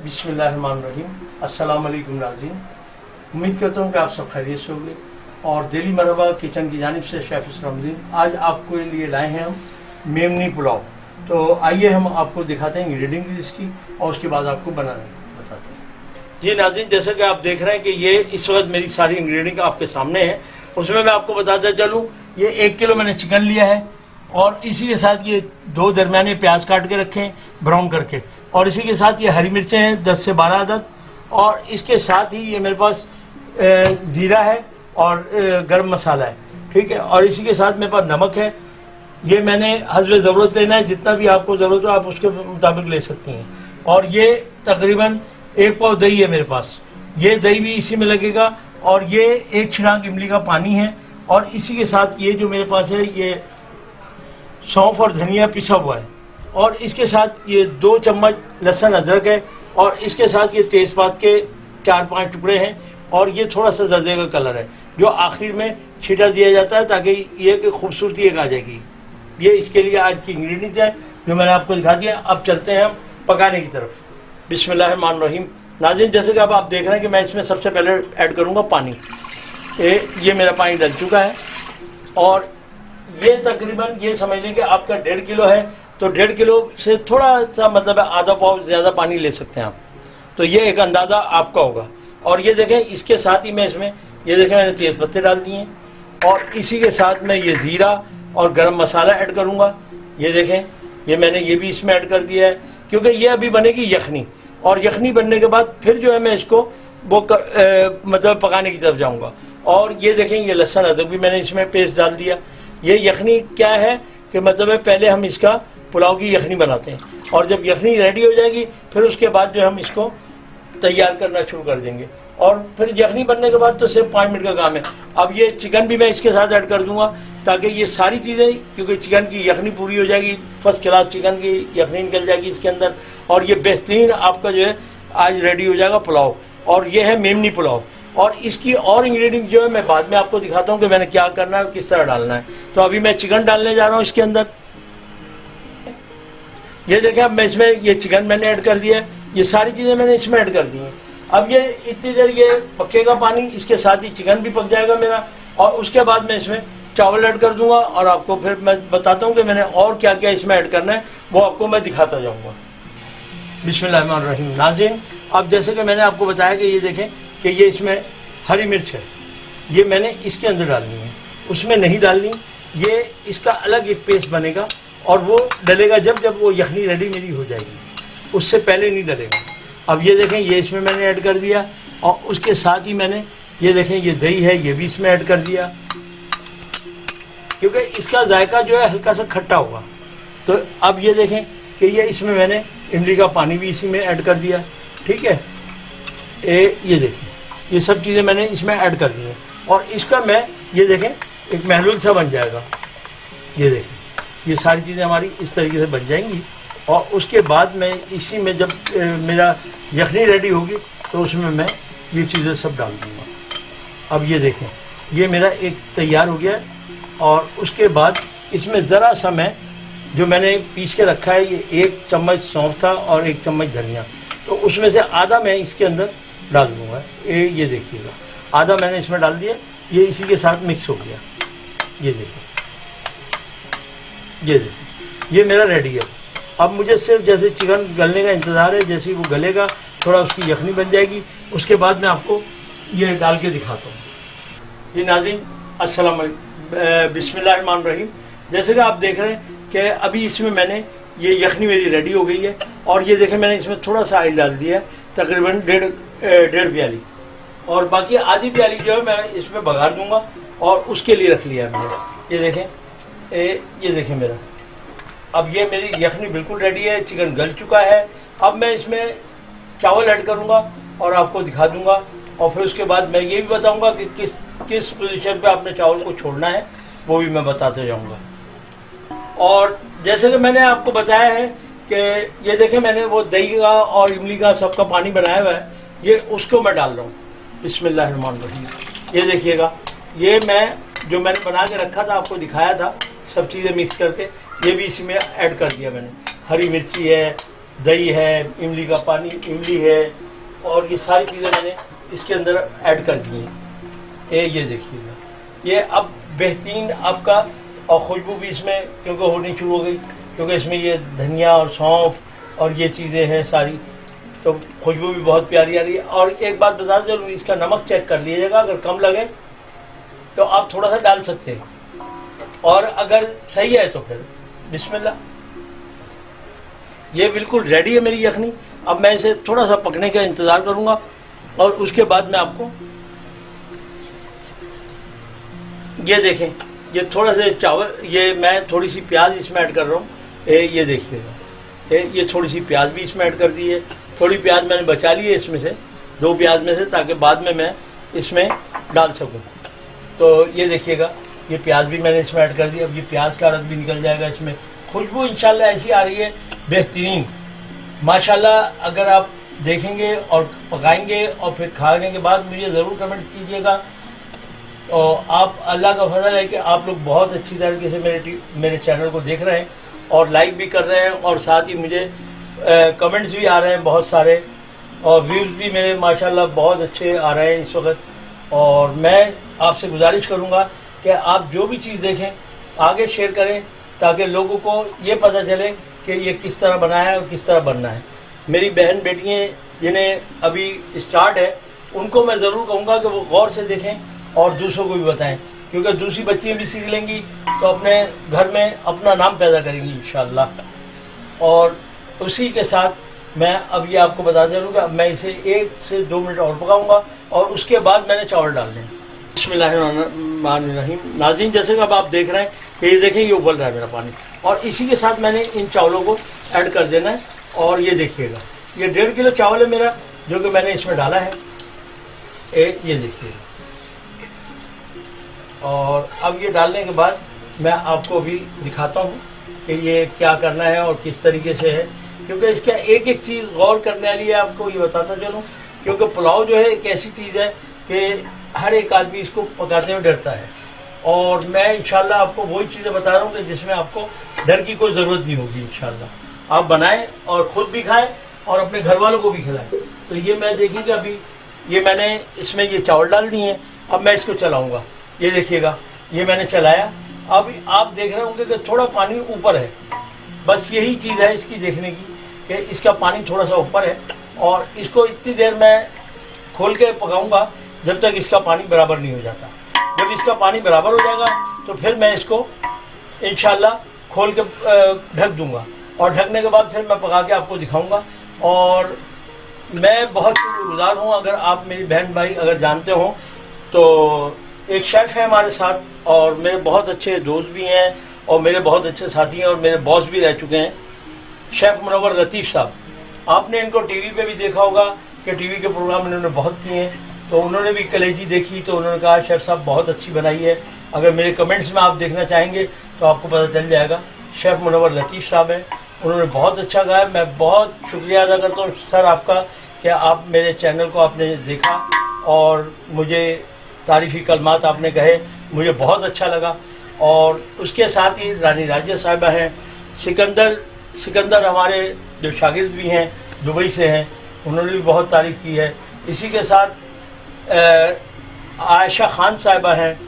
बिस्मिल्लाहिर्रहमानिर्रहीम। अस्सलाम वालेकुम नाज़रीन, उम्मीद करता हूँ कि आप सब खैरियत से होंगे। और दिली मरहबा किचन की जानिब से शेफ़ इस्लामुद्दीन आज आपके लिए लाए हैं हम मेमनी पुलाव। तो आइए हम आपको दिखाते हैं इंग्रेडिएंट इसकी और उसके बाद आपको बनाना बताते हैं। जी नाज़रीन, जैसा कि आप देख रहे हैं कि ये इस वक्त मेरी सारी इंग्रेडिएंट आपके सामने है। उसमें मैं आपको बताता चलूँ, ये 1 किलो मैंने चिकन लिया है और इसी के साथ ये 2 दरमियाने प्याज काट के रखे हैं ब्राउन करके, और इसी के साथ ये हरी मिर्चें हैं 10 से 12 अदद, और इसके साथ ही ये मेरे पास ज़ीरा है और गरम मसाला है, ठीक है। और इसी के साथ मेरे पास नमक है। ये मैंने हस्बे ज़रूरत लेना है, जितना भी आपको ज़रूरत हो आप उसके मुताबिक ले सकती हैं। और ये तकरीबन 1 पाव दही है मेरे पास, ये दही भी इसी में लगेगा। और ये 1 छिड़ांक इमली का पानी है। और इसी के साथ ये जो मेरे पास है ये सौंफ और धनिया पिसा हुआ है। और इसके साथ ये 2 चम्मच लहसुन अदरक है। और इसके साथ ये तेज़पात के 4-5 टुकड़े हैं। और ये थोड़ा सा जर्दे का कलर है जो आखिर में छिटा दिया जाता है ताकि ये कि खूबसूरती एक आ जाएगी। ये इसके लिए आज की इंग्रेडिएंट है जो मैंने आपको दिखा दिया। अब चलते हैं हम पकाने की तरफ। बिस्मिल्लाहिर्रहमानिर्रहीम। नाज़रीन, जैसे कि अब आप देख रहे हैं कि मैं इसमें सबसे पहले ऐड करूँगा पानी। ये मेरा पानी डल चुका है और ये तकरीबन ये समझ लें कि आपका 1.5 किलो है तो 1.5 किलो से थोड़ा सा मतलब है आधा पाव ज़्यादा पानी ले सकते हैं आप। तो ये एक अंदाज़ा आपका होगा। और ये देखें, इसके साथ ही मैं इसमें ये देखें मैंने तेज़ पत्ते डाल दिए हैं। और इसी के साथ मैं ये ज़ीरा और गरम मसाला ऐड करूँगा। ये देखें, ये मैंने ये भी इसमें ऐड कर दिया है क्योंकि ये अभी बनेगी यखनी। और यखनी बनने के बाद फिर जो है मैं इसको मतलब पकाने की तरफ जाऊँगा। और ये देखें, ये लहसुन अदरक भी मैंने इसमें पेस्ट डाल दिया। ये यखनी क्या है कि मतलब है पहले हम इसका पुलाव की यखनी बनाते हैं और जब यखनी रेडी हो जाएगी फिर उसके बाद जो हम इसको तैयार करना शुरू कर देंगे। और फिर यखनी बनने के बाद तो सिर्फ 5 मिनट का काम है। अब ये चिकन भी मैं इसके साथ ऐड कर दूंगा ताकि ये सारी चीज़ें, क्योंकि चिकन की यखनी पूरी हो जाएगी, फर्स्ट क्लास चिकन की यखनी निकल जाएगी इसके अंदर। और ये बेहतरीन आपका जो है आज रेडी हो जाएगा पुलाव। और ये है मेमनी पुलाव। और इसकी और इंग्रेडिएंट जो है मैं बाद में आपको दिखाता हूँ कि मैंने क्या करना है और किस तरह डालना है। तो अभी मैं चिकन डालने जा रहा हूँ इसके अंदर। ये देखें, अब मैं इसमें ये चिकन मैंने ऐड कर दिया है, ये सारी चीज़ें मैंने इसमें ऐड कर दी हैं। अब ये इतनी देर ये पकेगा पानी, इसके साथ ही चिकन भी पक जाएगा मेरा। और उसके बाद मैं इसमें चावल ऐड कर दूंगा और आपको फिर मैं बताता हूँ कि मैंने और क्या क्या इसमें ऐड करना है, वो आपको मैं दिखाता जाऊँगा। बिस्मिल्लाहिर्रहमानिर्रहीम। नाज़रीन, अब जैसे कि मैंने आपको बताया कि ये देखें कि ये इसमें हरी मिर्च है, ये मैंने इसके अंदर डालनी है, उसमें नहीं डालनी। ये इसका अलग एक पेस्ट बनेगा और वो डलेगा जब वो यखनी रेडी मेरी हो जाएगी, उससे पहले नहीं डलेगा। अब ये देखें, ये इसमें मैंने ऐड कर दिया। और उसके साथ ही मैंने ये देखें, ये दही है, ये भी इसमें ऐड कर दिया क्योंकि इसका जायका जो है हल्का सा खट्टा होगा। तो अब ये देखें कि ये इसमें मैंने इमली का पानी भी इसी में ऐड कर दिया, ठीक है। ये देखें, ये सब चीज़ें मैंने इसमें ऐड कर दी हैं। और इसका मैं ये देखें एक महलूल सा बन जाएगा। ये देखें, ये सारी चीज़ें हमारी इस तरीके से बन जाएंगी। और उसके बाद मैं इसी में जब मेरा यखनी रेडी होगी तो उसमें मैं ये चीज़ें सब डाल दूँगा। अब ये देखें, ये मेरा एक तैयार हो गया। और उसके बाद इसमें ज़रा सा मैं जो मैंने पीस के रखा है, ये 1 चम्मच सौंफ था और 1 चम्मच धनिया, तो उसमें से आधा मैं इसके अंदर डाल दूँगा। ये देखिएगा, आधा मैंने इसमें डाल दिया, ये इसी के साथ मिक्स हो गया। ये देखिए, ये मेरा रेडी है। अब मुझे सिर्फ जैसे चिकन गलने का इंतज़ार है, जैसे ही वो गलेगा थोड़ा उसकी यखनी बन जाएगी, उसके बाद मैं आपको ये डाल के दिखाता हूँ। जी नाज़रीन, अस्सलाम वालेकुम। बिस्मिल्लाहिर्रहमानिर्रहीम। जैसे कि आप देख रहे हैं कि अभी इसमें मैंने ये यखनी मेरी रेडी हो गई है। और ये देखें, मैंने इसमें थोड़ा सा ऑयल डाल दिया है, तकरीबन 1.5 प्याली, और बाकी आधी प्याली जो है मैं इसमें बघार दूंगा और उसके लिए रख लिया है मैंने। ये देखें मेरा, अब ये मेरी यखनी बिल्कुल रेडी है, चिकन गल चुका है। अब मैं इसमें चावल ऐड करूंगा और आपको दिखा दूंगा। और फिर उसके बाद मैं ये भी बताऊंगा कि किस पोजीशन पे आपने चावल को छोड़ना है, वो भी मैं बताते जाऊंगा। और जैसे कि मैंने आपको बताया है कि ये देखें, मैंने वो दही का और इमली का सबका पानी बनाया हुआ है, ये उसको मैं डाल रहा हूँ। बिस्मिल्लाहिर्रहमानिर्रहीम। ये देखिएगा, ये जो मैंने बना के रखा था, आपको दिखाया था सब चीज़ें मिक्स करके, ये भी इसी में ऐड कर दिया मैंने। हरी मिर्ची है, दही है, इमली का पानी, इमली है, और ये सारी चीज़ें मैंने इसके अंदर ऐड कर दी हैं। ये देखिएगा, ये अब बेहतरीन आपका, और खुशबू भी इसमें क्योंकि होनी शुरू हो गई, क्योंकि इसमें ये धनिया और सौंफ और ये चीज़ें हैं सारी, तो खुशबू भी बहुत प्यारी आ रही है। और एक बात बता दें, इसका नमक चेक कर लीजिएगा, अगर कम लगे तो आप थोड़ा सा डाल सकते हैं, और अगर सही है तो फिर बिस्मिल्लाह। ये बिल्कुल रेडी है मेरी यखनी। अब मैं इसे थोड़ा सा पकने का इंतज़ार करूँगा, और उसके बाद मैं आपको ये देखें, ये थोड़ा से चावल, ये मैं थोड़ी सी प्याज इसमें ऐड कर रहा हूँ। ये देखिएगा, ये थोड़ी सी प्याज भी इसमें ऐड कर दी है। थोड़ी प्याज मैंने बचा ली है इसमें से, 2 प्याज में से, ताकि बाद में मैं इसमें डाल सकूँ। तो ये देखिएगा, ये प्याज भी मैंने इसमें ऐड कर दी। अब ये प्याज का रस भी निकल जाएगा इसमें। खुशबू इंशाल्लाह ऐसी आ रही है बेहतरीन, माशाल्लाह। अगर आप देखेंगे और पकाएंगे और फिर खाने के बाद मुझे ज़रूर कमेंट कीजिएगा। और आप, अल्लाह का फजल है कि आप लोग बहुत अच्छी तरीके से मेरे चैनल को देख रहे हैं और लाइक भी कर रहे हैं, और साथ ही मुझे कमेंट्स भी आ रहे हैं बहुत सारे, और व्यूज़ भी मेरे माशाल्लाह बहुत अच्छे आ रहे हैं इस वक्त। और मैं आपसे गुजारिश करूंगा कि आप जो भी चीज़ देखें आगे शेयर करें, ताकि लोगों को ये पता चले कि ये किस तरह बनाया है और किस तरह बनना है। मेरी बहन बेटियाँ जिन्हें अभी स्टार्ट है, उनको मैं ज़रूर कहूँगा कि वो गौर से देखें और दूसरों को भी बताएं, क्योंकि दूसरी बच्चियाँ भी सीख लेंगी तो अपने घर में अपना नाम पैदा करेंगी इंशाअल्लाह। और उसी के साथ मैं अब ये आपको बता दे दूँगा, मैं इसे 1 से 2 मिनट और पकाऊंगा, और उसके बाद मैंने चावल डालने हैं। बिस्मिल्लाहिर्रहमानिर्रहीम। नाज़रीन, जैसे कि अब आप देख रहे हैं कि ये देखें, ये उबल रहा है मेरा पानी, और इसी के साथ मैंने इन चावलों को ऐड कर देना है। और ये देखिएगा, ये 1.5 किलो चावल है मेरा, जो कि मैंने इसमें डाला है। ये देखिएगा, और अब ये डालने के बाद मैं आपको भी दिखाता हूँ कि ये क्या करना है और किस तरीके से है, क्योंकि इसका एक एक चीज़ गौर करने वाली है। आपको ये बताता चलूँ, क्योंकि पुलाव जो है एक ऐसी चीज़ है कि हर एक आदमी इसको पकाते हुए डरता है, और मैं इंशाल्लाह आपको वही चीज़ें बता रहा हूँ कि जिसमें आपको डर की कोई ज़रूरत नहीं होगी। इंशाल्लाह आप बनाएं और ख़ुद भी खाएं और अपने घर वालों को भी खिलाएं। तो ये मैं देखिएगा, अभी ये मैंने इसमें ये चावल डाल दिए हैं। अब मैं इसको चलाऊँगा। ये देखिएगा, ये मैंने चलाया। अब आप देख रहे होंगे कि थोड़ा पानी ऊपर है, बस यही चीज़ है इसकी देखने की कि इसका पानी थोड़ा सा ऊपर है, और इसको इतनी देर मैं खोल के पकाऊंगा जब तक इसका पानी बराबर नहीं हो जाता। जब इसका पानी बराबर हो जाएगा तो फिर मैं इसको इंशाल्लाह खोल के ढक दूंगा, और ढकने के बाद फिर मैं पका के आपको दिखाऊंगा। और मैं बहुत शुक्रगुजार हूँ, अगर आप मेरी बहन भाई अगर जानते हो तो एक शेफ़ है हमारे साथ, और मेरे बहुत अच्छे दोस्त भी हैं, और मेरे बहुत अच्छे साथी हैं, और मेरे बॉस भी रह चुके हैं, शेफ़ मुनव्वर लतीफ़ साहब। आपने इनको टीवी पे भी देखा होगा कि टीवी के प्रोग्राम इन्होंने बहुत किए हैं, तो उन्होंने भी कलेजी देखी तो उन्होंने कहा शेफ़ साहब बहुत अच्छी बनाई है। अगर मेरे कमेंट्स में आप देखना चाहेंगे तो आपको पता चल जाएगा। शेफ़ मुनव्वर लतीफ़ साहब हैं, उन्होंने बहुत अच्छा गाया। मैं बहुत शुक्रिया अदा करता हूँ सर आपका कि आप मेरे चैनल को आपने देखा और मुझे तारीफ़ी कलमात आपने कहे, मुझे बहुत अच्छा लगा। और उसके साथ ही रानी राजिया साहिबा हैं, सिकंदर हमारे जो शागिर्द भी हैं दुबई से हैं, उन्होंने भी बहुत तारीफ़ की है। इसी के साथ आयशा खान साहिबा हैं,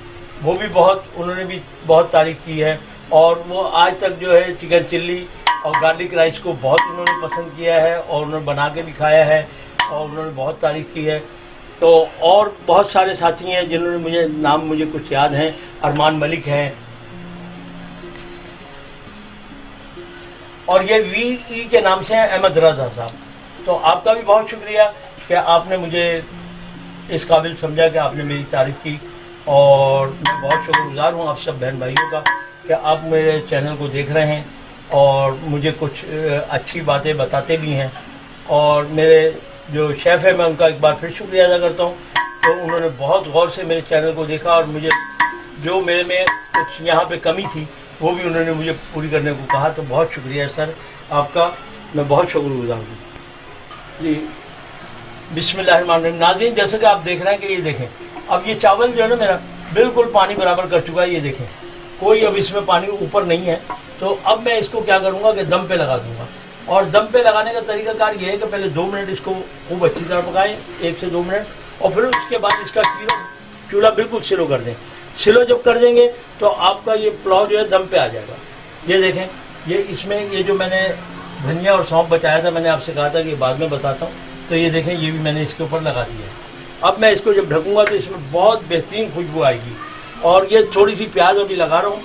वो भी उन्होंने भी बहुत तारीफ़ की है। और वो आज तक जो है चिकन चिल्ली और गार्लिक राइस को बहुत उन्होंने पसंद किया है, और उन्होंने बना के भी खाया है, और उन्होंने बहुत तारीफ़ की है। तो और बहुत सारे साथी हैं जिन्होंने मुझे कुछ याद हैं। अरमान मलिक हैं, और ये VE के नाम से हैं अहमद रज़ा साहब। तो आपका भी बहुत शुक्रिया कि आपने मुझे इस काबिल समझा कि आपने मेरी तारीफ़ की, और मैं बहुत शुक्रगुजार हूँ आप सब बहन भाइयों का कि आप मेरे चैनल को देख रहे हैं और मुझे कुछ अच्छी बातें बताते भी हैं। और मेरे जो शेफ़ है मैं उनका एक बार फिर शुक्रिया अदा करता हूँ, तो उन्होंने बहुत गौर से मेरे चैनल को देखा, और मुझे जो मेरे में कुछ यहाँ पे कमी थी वो भी उन्होंने मुझे पूरी करने को कहा। तो बहुत शुक्रिया सर आपका, मैं बहुत शुक्रगुजार हूँ जी। बिस्मिल्लाहिर्रहमानिर्रहीम। नाज़रीन, जैसे कि आप देख रहे हैं कि ये देखें, अब ये चावल जो है ना मेरा बिल्कुल पानी बराबर कर चुका है। ये देखें, कोई अब इसमें पानी ऊपर नहीं है। तो अब मैं इसको क्या करूँगा कि दम पे लगा दूँगा। और दम पे लगाने का तरीकाकार ये है कि पहले 2 मिनट इसको खूब अच्छी तरह पकाएं, 1 से 2 मिनट, और फिर उसके बाद इसका चूल्हा बिल्कुल स्लो कर दें। स्लो जब कर देंगे तो आपका ये पुलाव जो है दम पे आ जाएगा। ये देखें, ये इसमें ये जो मैंने धनिया और सौंफ बचाया था, मैंने आपसे कहा था कि बाद में बताता हूँ, तो ये देखें ये भी मैंने इसके ऊपर लगा दिया है। अब मैं इसको जब ढकूँगा तो इसमें बहुत बेहतरीन खुशबू आएगी। और ये थोड़ी सी प्याज अभी लगा रहा हूँ,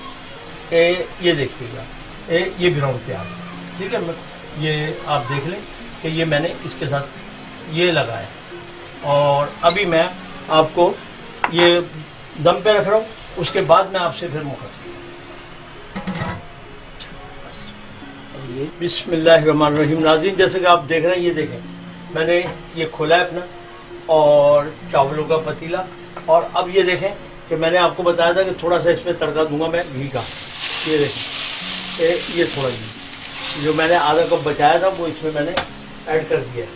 ये देखिएगा, ये ब्राउन प्याज, ठीक है, ये आप देख लें कि ये मैंने इसके साथ ये लगाया। और अभी मैं आपको ये दम पे रख रहा हूँ, उसके बाद मैं आपसे फिर मुखातिब। बिस्मिल्लाहिर्रहमानिर्रहीम। नाज़रीन, जैसे कि आप देख रहे हैं, ये देखें मैंने ये खोला है अपना और चावलों का पतीला, और अब ये देखें कि मैंने आपको बताया था कि थोड़ा सा इसमें तड़का दूंगा मैं घी का। ये देखें, ये थोड़ा घी जो मैंने आधा कप बचाया था वो इसमें मैंने ऐड कर दिया।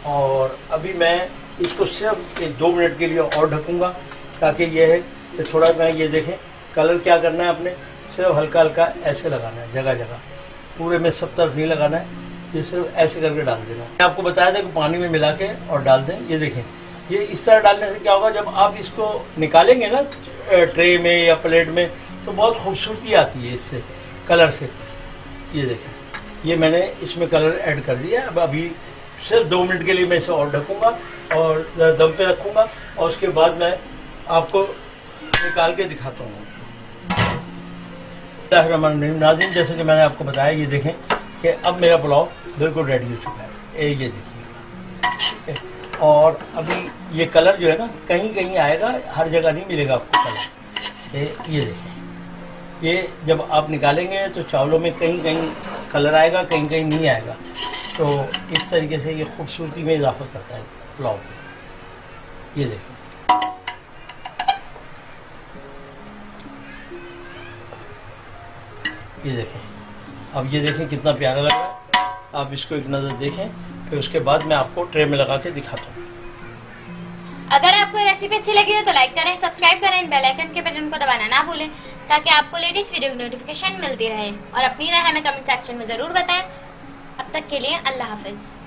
और अभी मैं इसको सिर्फ 2 मिनट के लिए और ढकूंगा, ताकि ये है कि थोड़ा मैं, ये देखें कलर क्या करना है, आपने सिर्फ हल्का हल्का ऐसे लगाना है, जगह जगह, पूरे में सब तरफ नहीं लगाना है, ये सिर्फ ऐसे करके डाल देना है। मैंने आपको बताया था कि पानी में मिला के और डाल दें। ये देखें, ये इस तरह डालने से क्या होगा, जब आप इसको निकालेंगे ना ट्रे में या प्लेट में, तो बहुत खूबसूरती आती है इससे, कलर से। ये देखें, ये मैंने इसमें कलर ऐड कर दिया। अब अभी सिर्फ 2 मिनट के लिए मैं इसे और ढकूँगा और दम पे रखूँगा, और उसके बाद मैं आपको निकाल के दिखाता हूँ। नाज़रीन, जैसे कि मैंने आपको बताया, ये देखें कि अब मेरा पुलाव बिल्कुल रेडी हो चुका है। ये देखिए, और अभी ये कलर जो है ना, कहीं कहीं आएगा, हर जगह नहीं मिलेगा आपको कलर। ये देखें, ये जब आप निकालेंगे तो चावलों में कहीं कहीं कलर आएगा, कहीं कहीं नहीं आएगा। तो इस तरीके से ये खूबसूरती में इजाफा करता है पुलाव में। ये देखें, ये देखें, अब ये देखें कितना प्यारा लग रहा है। आप इसको एक नज़र देखें, फिर उसके बाद मैं आपको ट्रे में लगा के दिखाता हूँ। अगर आपको रेसिपी अच्छी लगी हो तो लाइक करें, सब्सक्राइब करें, बेल आइकन के बटन को दबाना ना भूलें, ताकि आपको लेटेस्ट वीडियो की नोटिफिकेशन मिलती रहे। और अपनी राय हमें कमेंट सेक्शन में ज़रूर बताएं। अब तक के लिए अल्लाह हाफिज़।